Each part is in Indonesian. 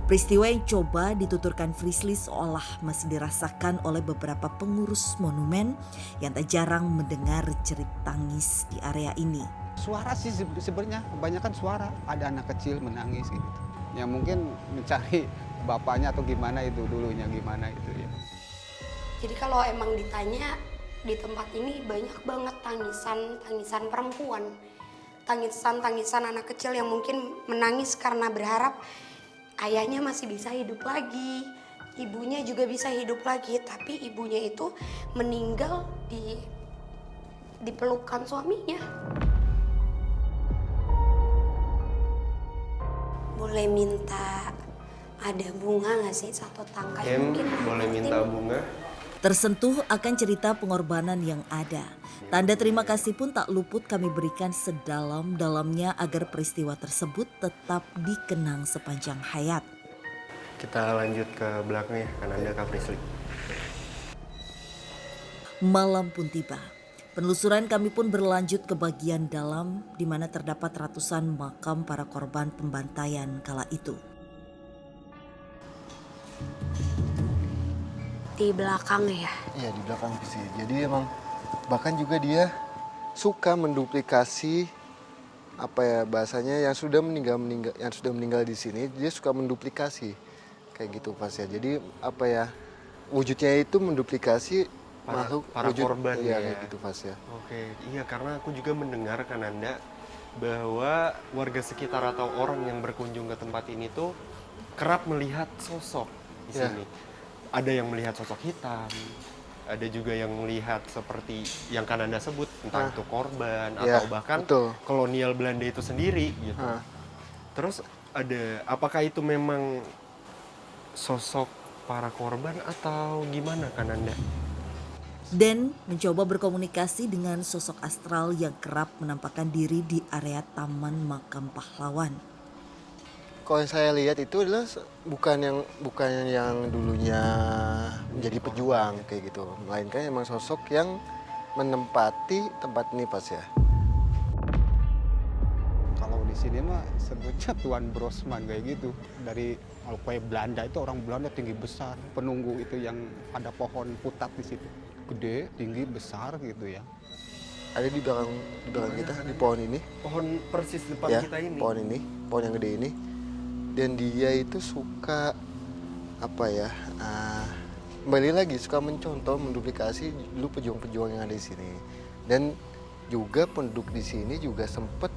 Peristiwa yang coba dituturkan Frisly seolah masih dirasakan oleh beberapa pengurus monumen yang tak jarang mendengar jerit tangis di area ini. Suara sih sebenarnya kebanyakan suara. Ada anak kecil menangis gitu. Yang mungkin mencari bapaknya atau gimana itu dulunya gimana itu ya. Jadi kalau emang ditanya di tempat ini banyak banget tangisan perempuan. Tangisan anak kecil yang mungkin menangis karena berharap ayahnya masih bisa hidup lagi. Ibunya juga bisa hidup lagi, tapi ibunya itu meninggal di pelukan suaminya. Boleh minta ada bunga gak sih, satu tangkai mungkin? Boleh minta bunga? Tersentuh akan cerita pengorbanan yang ada. Tanda terima kasih pun tak luput kami berikan sedalam-dalamnya agar peristiwa tersebut tetap dikenang sepanjang hayat. Kita lanjut ke belakang ya, kan ada Kak Frisly. Malam pun tiba. Penelusuran kami pun berlanjut ke bagian dalam di mana terdapat ratusan makam para korban pembantaian kala itu. Di belakang ya? Iya, di belakang sih. Jadi emang bahkan juga dia suka menduplikasi apa ya bahasanya yang sudah meninggal di sini, dia suka menduplikasi kayak gitu pas ya. Jadi apa ya wujudnya itu menduplikasi makhluk para wujud korban ya, ya. kayak gitu pas ya. Oke, iya karena aku juga mendengar kan Anda bahwa warga sekitar atau orang yang berkunjung ke tempat ini tuh kerap melihat sosok di Ya. sini. Ada yang melihat sosok hitam, ada juga yang melihat seperti yang kan Anda sebut, entah itu korban Ya, atau bahkan betul. kolonial Belanda itu sendiri gitu. Hah. Terus apakah itu memang sosok para korban atau gimana kan Anda? Dan mencoba berkomunikasi dengan sosok astral yang kerap menampakkan diri di area Taman Makam Pahlawan. Kalau yang saya lihat itu adalah bukan yang dulunya menjadi pejuang kayak gitu, melainkan emang sosok yang menempati tempat ini pas ya. Kalau di sini mah sebutnya Tuan Brosman kayak gitu. Dari Alkoy Belanda itu orang Belanda tinggi besar. Penunggu itu yang ada pohon putat di situ. Gede, tinggi, besar gitu ya. Ada di belakang kita di pohon ini. Pohon persis depan Ya, kita ini. pohon yang gede ini. Dan dia itu suka apa ya? Kembali lagi suka mencontoh, menduplikasi dulu pejuang-pejuang yang ada di sini. Dan juga penduduk di sini juga sempat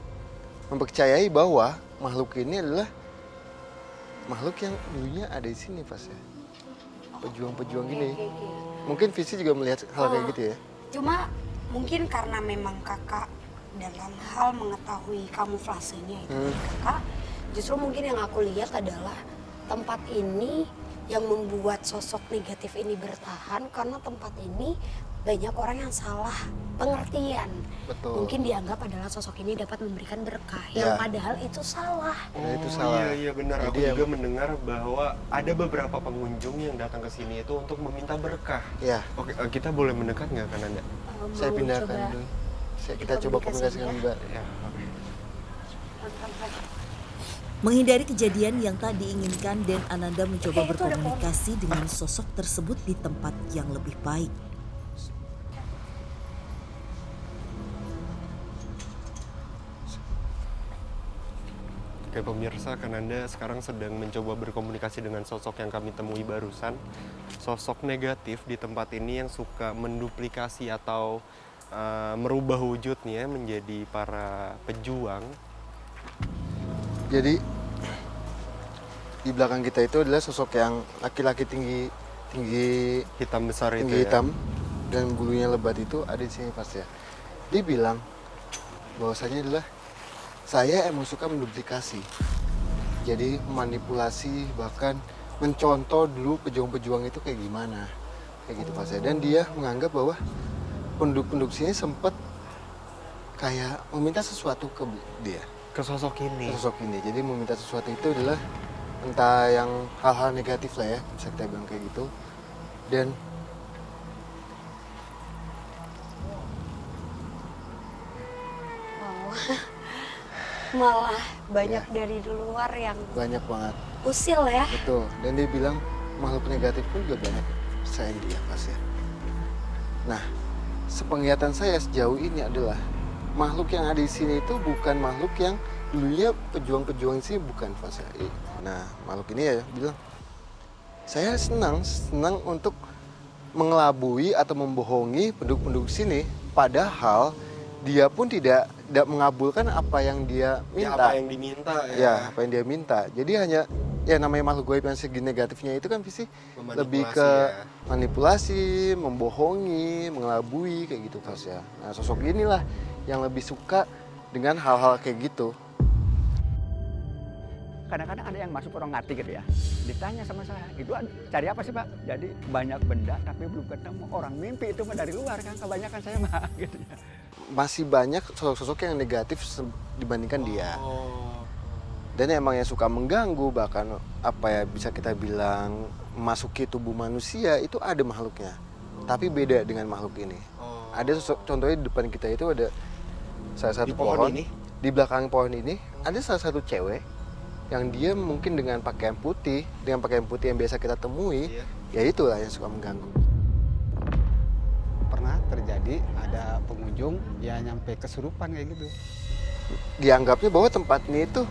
mempercayai bahwa makhluk ini adalah makhluk yang dulunya ada di sini pas ya. Pejuang-pejuang gini. Mungkin Visi juga melihat hal kayak gitu ya. Cuma mungkin karena memang kakak dalam hal mengetahui kamuflasenya itu kakak, justru mungkin yang aku lihat adalah tempat ini yang membuat sosok negatif ini bertahan karena tempat ini banyak orang yang salah pengertian. Betul. Mungkin dianggap adalah sosok ini dapat memberikan berkah, Ya. yang padahal itu salah. Nah, itu salah. Iya benar. Aku Jadi juga mendengar bahwa ada beberapa pengunjung yang datang ke sini itu untuk meminta berkah. Ya, Oke, kita boleh mendekat nggak kan Anda? saya Mau pindahkan coba dulu. Kita coba komunikasikan ya. Mbak. Ya, oke. Menghindari kejadian yang tak diinginkan, Dan Ananda mencoba berkomunikasi dengan sosok tersebut di tempat yang lebih baik. Oke pemirsa, kan Anda sekarang sedang mencoba berkomunikasi dengan sosok yang kami temui barusan. Sosok negatif di tempat ini yang suka menduplikasi atau merubah wujudnya menjadi para pejuang. Jadi di belakang kita itu adalah sosok yang laki-laki tinggi Hitam besar itu hitam dan bulunya lebat itu ada di sini pas ya. Dia bilang bahwasanya adalah saya emang suka menduplikasi. Jadi manipulasi bahkan mencontoh dulu pejuang-pejuang itu kayak gimana. Kayak gitu pas ya. Dan dia menganggap bahwa penduduk-penduduk sini sempat kayak meminta sesuatu ke dia. ke sosok ini. Sosok ini. Jadi meminta sesuatu itu adalah entah yang hal-hal negatif lah ya, bisa kita bilang kayak gitu. Dan Malah banyak dari luar yang banyak banget. Usil ya. Betul. Dan dia bilang makhluk negatif pun juga banyak selain dia Mas ya. Nah, sepenglihatan saya sejauh ini adalah makhluk yang ada di sini itu bukan makhluk yang dulunya pejuang-pejuang sini, bukan Mas ya. Nah, makhluk ini ya bilang, saya senang untuk mengelabui atau membohongi penduduk-penduduk sini, padahal dia pun tidak mengabulkan apa yang dia Ya, minta. apa yang diminta ya. Ya, apa yang dia minta. Jadi hanya ya namanya makhluk gaib yang segi negatifnya itu kan pasti Memanipulasi lebih ke ya. manipulasi, membohongi, mengelabui kayak gitu Mas ya. Nah, sosok inilah yang lebih suka dengan hal-hal kayak gitu. Kadang-kadang ada yang masuk orang ngerti gitu ya. Ditanya sama saya, itu cari apa sih Pak? Jadi banyak benda tapi belum ketemu. Orang mimpi itu mah dari luar kan, kebanyakan saya mah gitu ya. Masih banyak sosok-sosok yang negatif dibandingkan dia. Oh. Dan emang yang suka mengganggu, bahkan apa ya bisa kita bilang memasuki tubuh manusia itu ada makhluknya. Tapi beda dengan makhluk ini. Oh. Ada contohnya di depan kita itu ada salah satu Di pohon ini? Di belakang pohon ini ada salah satu cewek yang dia mungkin dengan pakaian putih yang biasa kita temui, Iya. ya itulah yang suka mengganggu. Pernah terjadi ada pengunjung ya nyampe kesurupan kayak gitu. Dianggapnya bahwa tempat ini itu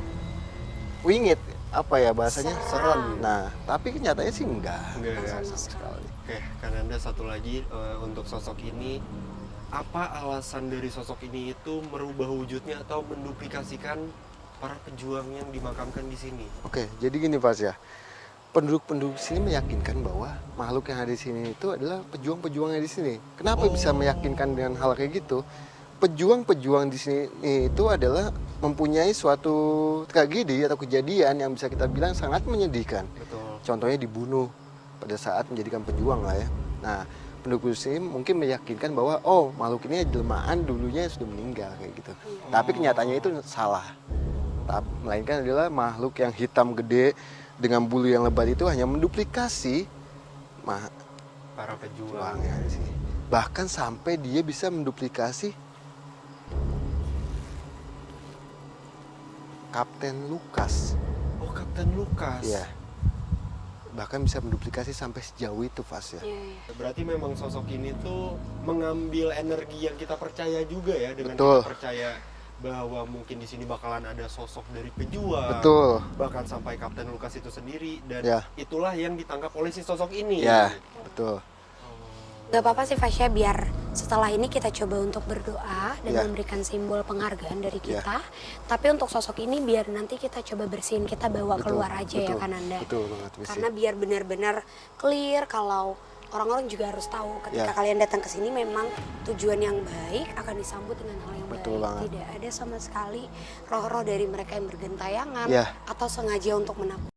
wingit, apa ya bahasanya, Serem. Nah, tapi kenyataannya sih enggak Enggak. sama sekali. Oke, Kananda satu lagi untuk sosok ini, apa alasan dari sosok ini itu merubah wujudnya atau menduplikasikan para pejuang yang dimakamkan di sini? Oke, jadi gini Pak ya. Penduduk-penduduk sini meyakinkan bahwa makhluk yang ada di sini itu adalah pejuang-pejuang yang di sini. Kenapa bisa meyakinkan dengan hal kayak gitu? Pejuang-pejuang di sini itu adalah mempunyai suatu tragedi atau kejadian yang bisa kita bilang sangat menyedihkan. Betul. Contohnya dibunuh pada saat menjadikan pejuang lah ya. Nah, penduduk sini mungkin meyakinkan bahwa oh makhluk ini jelmaan dulunya sudah meninggal kayak gitu. Tapi kenyataannya itu salah. Melainkan adalah makhluk yang hitam gede dengan bulu yang lebat itu hanya menduplikasi Para pejuang. pejuang yang ada di sini. Bahkan sampai dia bisa menduplikasi Kapten Lukas. Oh, Kapten Lukas. Iya. Bahkan bisa menduplikasi sampai sejauh itu Fas ya. Berarti memang sosok ini tuh mengambil energi yang kita percaya juga ya, dengan Betul. kita percaya bahwa mungkin di sini bakalan ada sosok dari pejuang. Betul. Bahkan sampai Kapten Lukas itu sendiri, dan Ya. itulah yang ditangkap oleh si sosok ini. Ya, betul. Gak apa-apa sih Fasya, biar setelah ini kita coba untuk berdoa dan Ya. memberikan simbol penghargaan dari Ya. kita. Tapi untuk sosok ini biar nanti kita coba bersihin, kita bawa keluar aja ya kan Anda. Betul banget Miss. Karena biar benar-benar clear kalau orang-orang juga harus tahu ketika Ya. kalian datang ke sini memang tujuan yang baik akan disambut dengan hal yang Betul baik. banget. Tidak ada sama sekali roh-roh dari mereka yang bergentayangan Ya. atau sengaja untuk menakutkan.